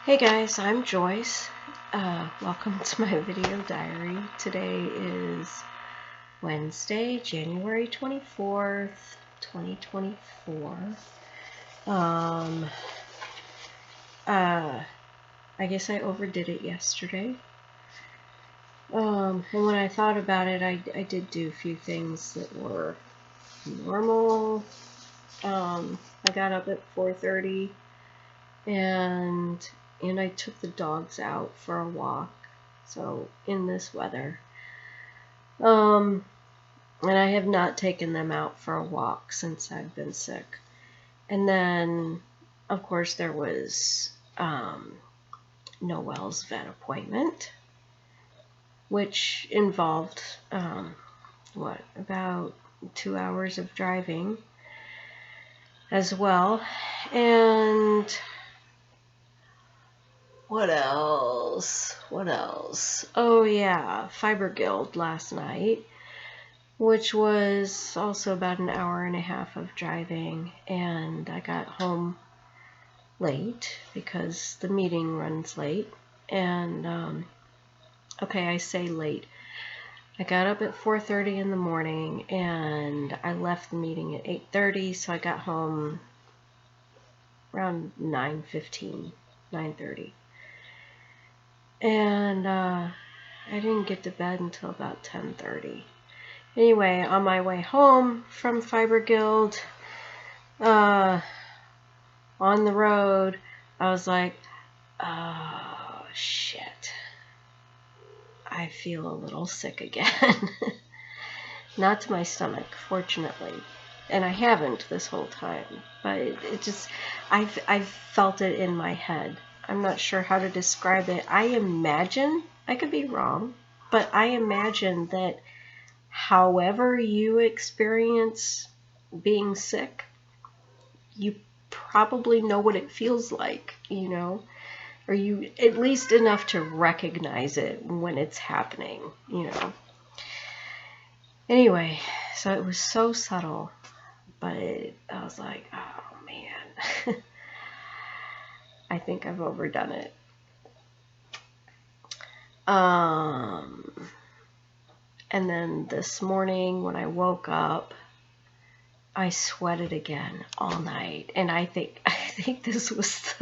Hey guys, I'm Joyce. Welcome to my video diary. Today is Wednesday, January 24th, 2024. I guess I overdid it yesterday. And when I thought about it, I did do a few things that were normal. I got up at 4:30 and I took the dogs out for a walk. So in this weather, and I have not taken them out for a walk since I've been sick. And then, of course, there was Noel's vet appointment, which involved about 2 hours of driving as well. And what else? Oh yeah, Fiber Guild last night, which was also about an hour and a half of driving, and I got home late because the meeting runs late. And okay, I say late. I got up at 4:30 in the morning and I left the meeting at 8:30, so I got home around 9:15, 9:30. And I didn't get to bed until about 10:30. Anyway, on my way home from Fiber Guild, on the road, I was like, oh shit, I feel a little sick again. Not to my stomach, fortunately, and I haven't this whole time, but it just, I've felt it in my head. I'm not sure how to describe it. I imagine, I could be wrong, but I imagine that however you experience being sick, you probably know what it feels like, or you at least enough to recognize it when it's happening, Anyway, so it was so subtle, but I was like, oh man, I think I've overdone it. And then this morning when I woke up, I sweated again all night, and I think this was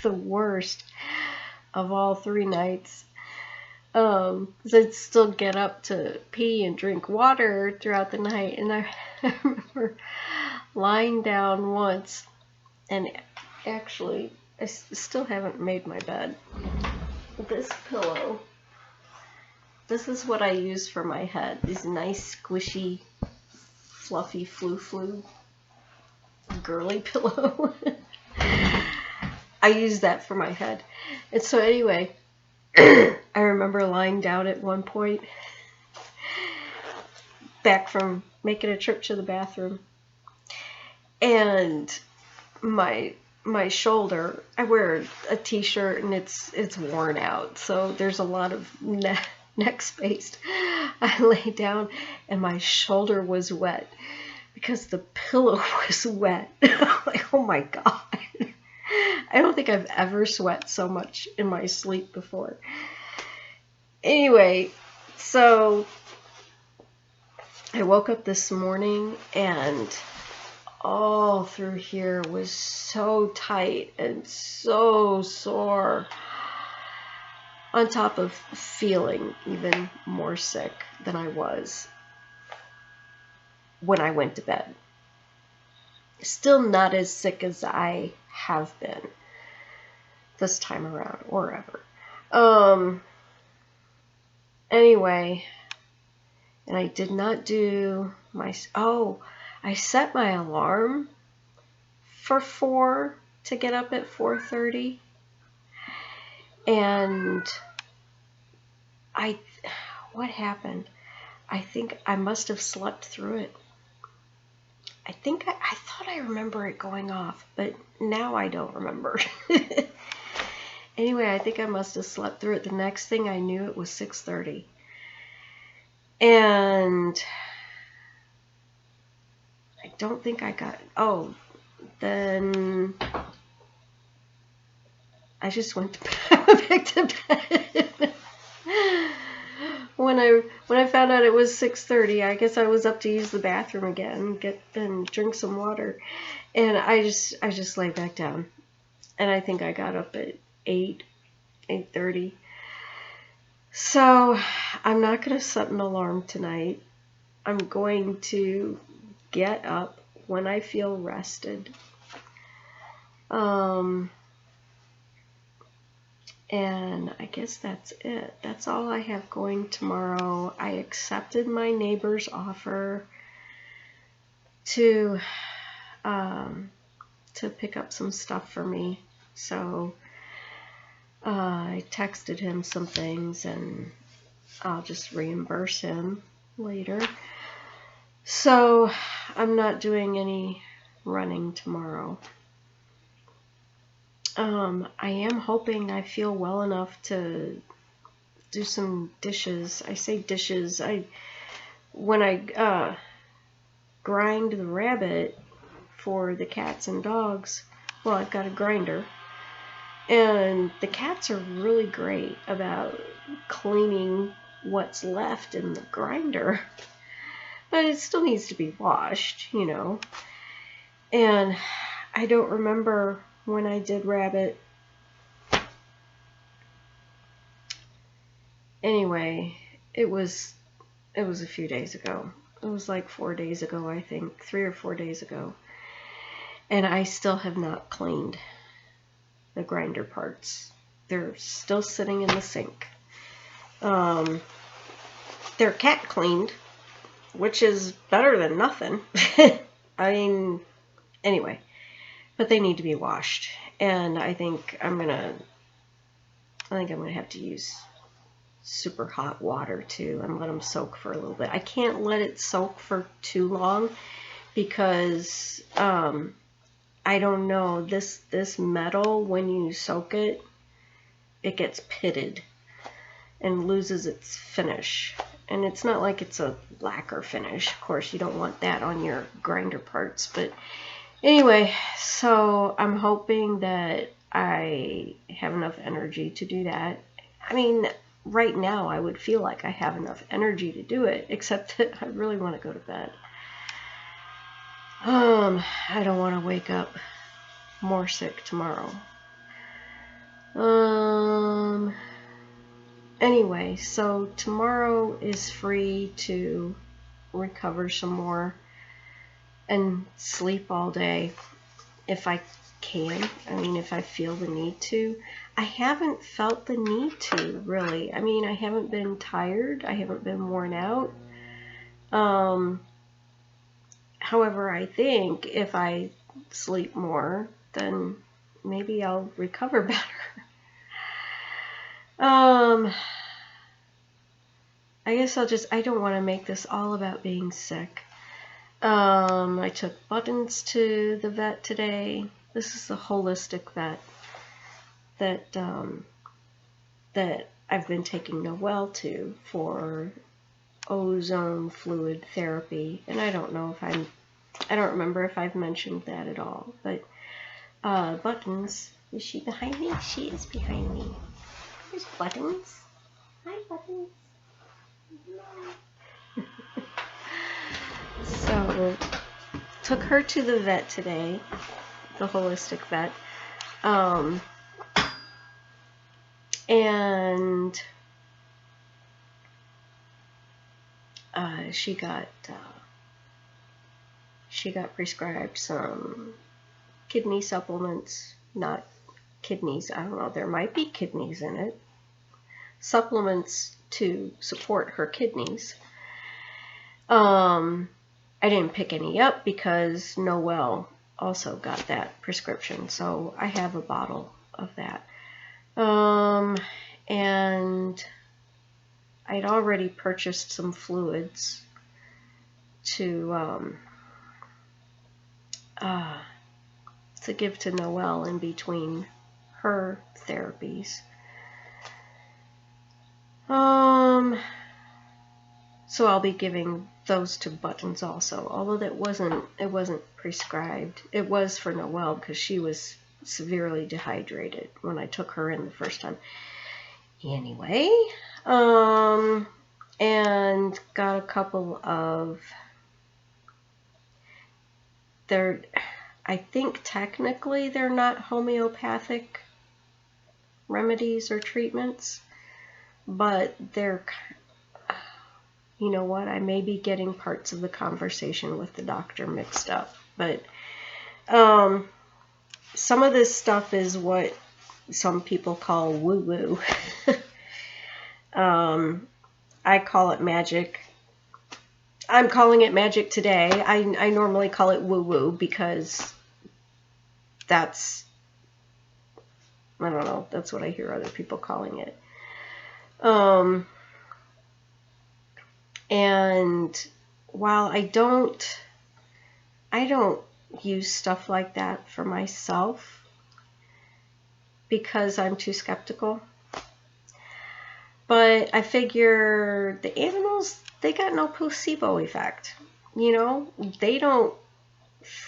the worst of all 3 nights. 'Cause I'd still get up to pee and drink water throughout the night, and I remember lying down once, and actually I still haven't made my bed. This pillow, this is what I use for my head. These nice squishy fluffy flu girly pillow. I use that for my head. And so anyway, I remember lying down at one point, back from making a trip to the bathroom, and my shoulder, I wear a t-shirt and it's worn out, so there's a lot of neck space. I lay down and my shoulder was wet because the pillow was wet. I'm like, oh my god. I don't think I've ever sweat so much in my sleep before. Anyway, so I woke up this morning and all through here was so tight and so sore, on top of feeling even more sick than I was when I went to bed. Still not as sick as I have been this time around, or ever. Anyway, and I did not do I set my alarm for 4 to get up at 4:30, and what happened? I think I must have slept through it. I thought I remember it going off, but now I don't remember. Anyway, I think I must have slept through it. The next thing I knew, it was 6:30. And I don't think I got, then I just went back to bed. When I found out it was 6:30, I guess I was up to use the bathroom again, and drink some water, and I just lay back down, and I think I got up at 8:30. So I'm not gonna set an alarm tonight. I'm going to get up when I feel rested. And I guess that's it. That's all I have going tomorrow. I accepted my neighbor's offer to pick up some stuff for me. So I texted him some things, and I'll just reimburse him later. So I'm not doing any running tomorrow. I am hoping I feel well enough to do some dishes. I say dishes. When I grind the rabbit for the cats and dogs, well, I've got a grinder, and the cats are really great about cleaning what's left in the grinder, but it still needs to be washed, you know. And I don't remember when I did rabbit. Anyway, it was a few days ago. It was like 4 days ago, I think, 3 or 4 days ago. And I still have not cleaned the grinder parts. They're still sitting in the sink. They're cat cleaned, which is better than nothing. I mean, anyway, but they need to be washed, and I think I'm gonna have to use super hot water too and let them soak for a little bit. I can't let it soak for too long because I don't know, this metal, when you soak it, it gets pitted and loses its finish. And it's not like it's a lacquer finish. Of course, you don't want that on your grinder parts. But anyway, so I'm hoping that I have enough energy to do that. I mean, right now I would feel like I have enough energy to do it, except that I really want to go to bed. I don't want to wake up more sick tomorrow. Anyway, so tomorrow is free to recover some more and sleep all day if I can. I mean, if I feel the need to. I haven't felt the need to, really. I mean, I haven't been tired. I haven't been worn out. However, I think if I sleep more, then maybe I'll recover better. I guess I don't want to make this all about being sick. I took Buttons to the vet today. This is the holistic vet that I've been taking Noelle to for ozone fluid therapy. And I don't remember if I've mentioned that at all. But Buttons, is she behind me? She is behind me. There's Buttons. Hi, Buttons. So, took her to the vet today, the holistic vet, and she got prescribed some kidney supplements, not kidneys, I don't know, there might be kidneys in it, supplements to support her kidneys. I didn't pick any up because Noelle also got that prescription, so I have a bottle of that. And I'd already purchased some fluids to give to Noelle in between her therapies. So I'll be giving those to Buttons also, although it wasn't prescribed. It was for Noelle because she was severely dehydrated when I took her in the first time. Anyway, and got a couple of, I think technically they're not homeopathic remedies or treatments, but they're, you know what, I may be getting parts of the conversation with the doctor mixed up, but some of this stuff is what some people call woo-woo. I call it magic. I'm calling it magic today. I normally call it woo-woo because that's, I don't know, that's what I hear other people calling it. And while I don't use stuff like that for myself because I'm too skeptical, but I figure the animals, they got no placebo effect. You know, they don't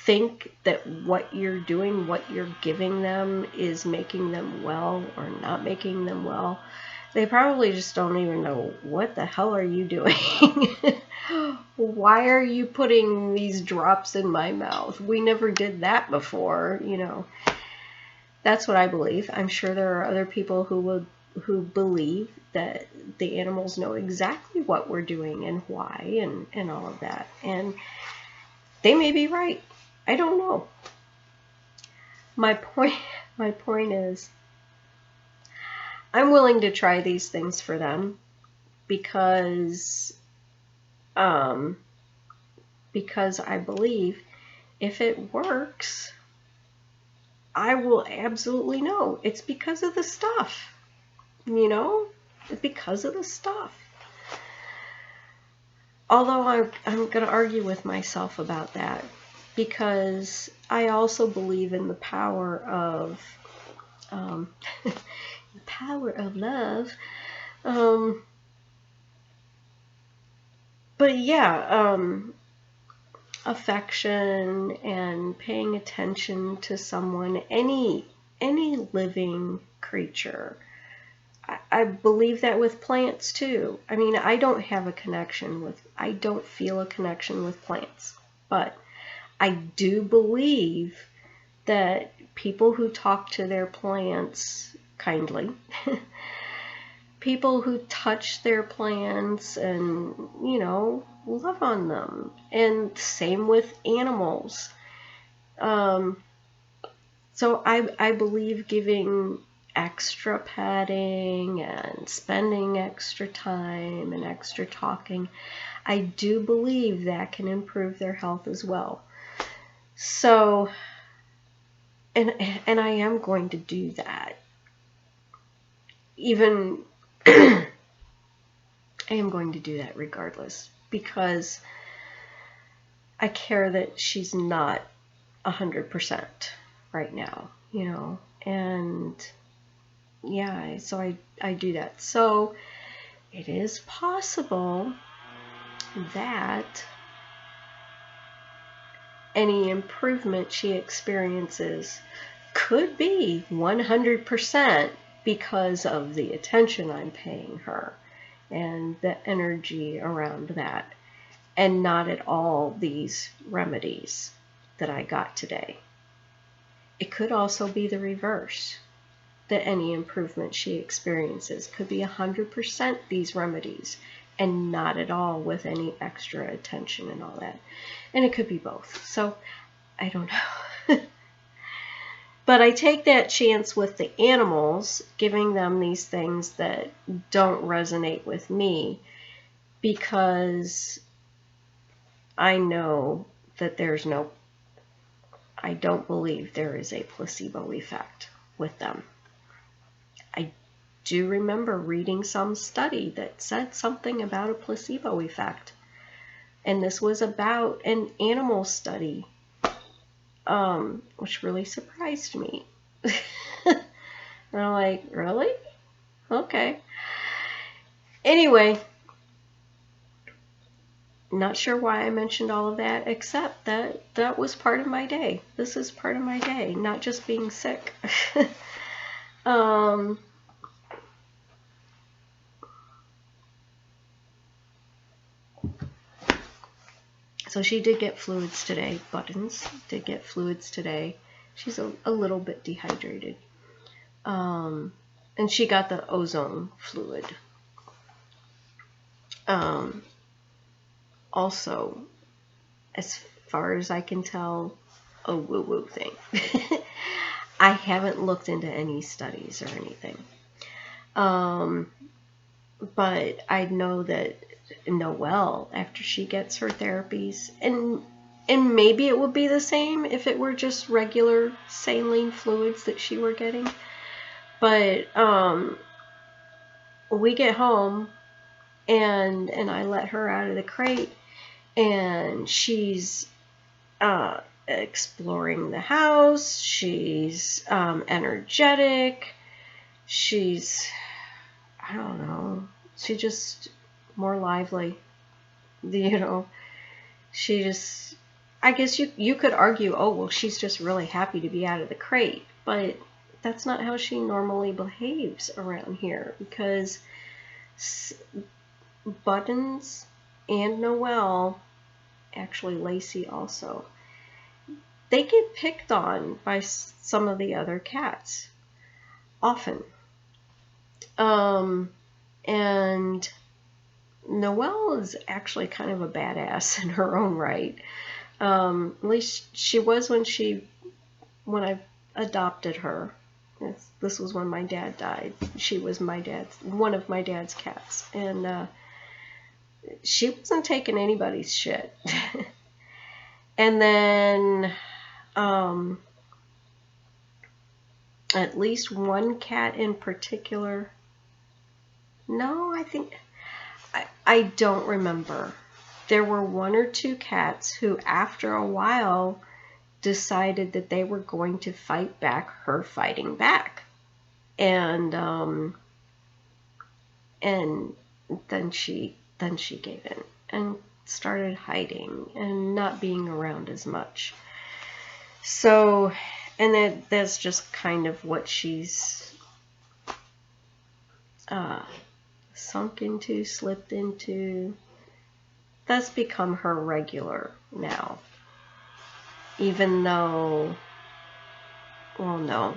think that what you're doing, what you're giving them is making them well or not making them well. They probably just don't even know, what the hell are you doing? Why are you putting these drops in my mouth? We never did that before, you know. That's what I believe. I'm sure there are other people who believe that the animals know exactly what we're doing and why and all of that. And they may be right. I don't know. My point is, I'm willing to try these things for them because I believe if it works, I will absolutely know it's because of the stuff. You know, it's because of the stuff. Although I'm going to argue with myself about that, because I also believe in the power of the power of love. But yeah, affection and paying attention to someone, any living creature. I believe that with plants too. I mean, I don't feel a connection with plants, but I do believe that people who talk to their plants kindly, people who touch their plants and, you know, love on them, and same with animals. So I believe giving extra petting and spending extra time and extra talking, I do believe that can improve their health as well. So, and I am going to do that. Even, I am going to do that regardless, because I care that she's not 100% right now, you know, and yeah, so I do that. So it is possible that any improvement she experiences could be 100% because of the attention I'm paying her and the energy around that, and not at all these remedies that I got today. It could also be the reverse, that any improvement she experiences could be 100% these remedies and not at all with any extra attention and all that. And it could be both. So I don't know. But I take that chance with the animals, giving them these things that don't resonate with me, because I know that I don't believe there is a placebo effect with them. I do remember reading some study that said something about a placebo effect. And this was about an animal study, which really surprised me. And I'm like, really? Okay. Anyway, not sure why I mentioned all of that, except that that was part of my day. This is part of my day, not just being sick. So she did get fluids today. Buttons did get fluids today. She's a little bit dehydrated. And she got the ozone fluid. Also, as far as I can tell, a woo-woo thing. I haven't looked into any studies or anything. But I know that Noelle, after she gets her therapies, and maybe it would be the same if it were just regular saline fluids that she were getting. But we get home, and I let her out of the crate, and she's exploring the house. She's energetic. She's, I don't know, she's just more lively. You know, she just, I guess you could argue, oh, well, she's just really happy to be out of the crate. But that's not how she normally behaves around here, because Buttons and Noelle, actually Lacey also, they get picked on by some of the other cats often. And Noelle is actually kind of a badass in her own right. At least she was when I adopted her. This was when my dad died. She was one of my dad's cats, and she wasn't taking anybody's shit. And then at least one cat in particular. No, I don't remember. There were one or two cats who, after a while, decided that they were going to fight back her fighting back. And then she gave in and started hiding and not being around as much. So, and that's just kind of what she's sunk into, slipped into. That's become her regular now. Even though, well, no,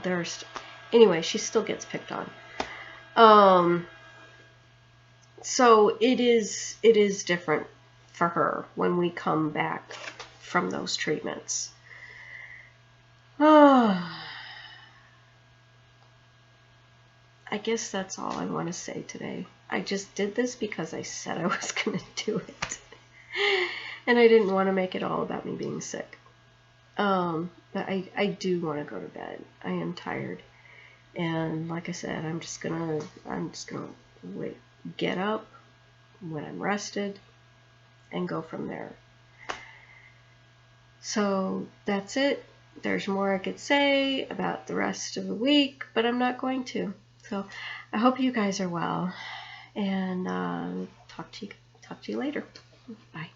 anyway, she still gets picked on. So it is different for her when we come back from those treatments. I guess that's all I want to say today. I just did this because I said I was going to do it. And I didn't want to make it all about me being sick. But I do want to go to bed. I am tired. And like I said, I'm just gonna get up when I'm rested and go from there. So that's it. There's more I could say about the rest of the week, but I'm not going to. So I hope you guys are well, and talk to you later. Bye.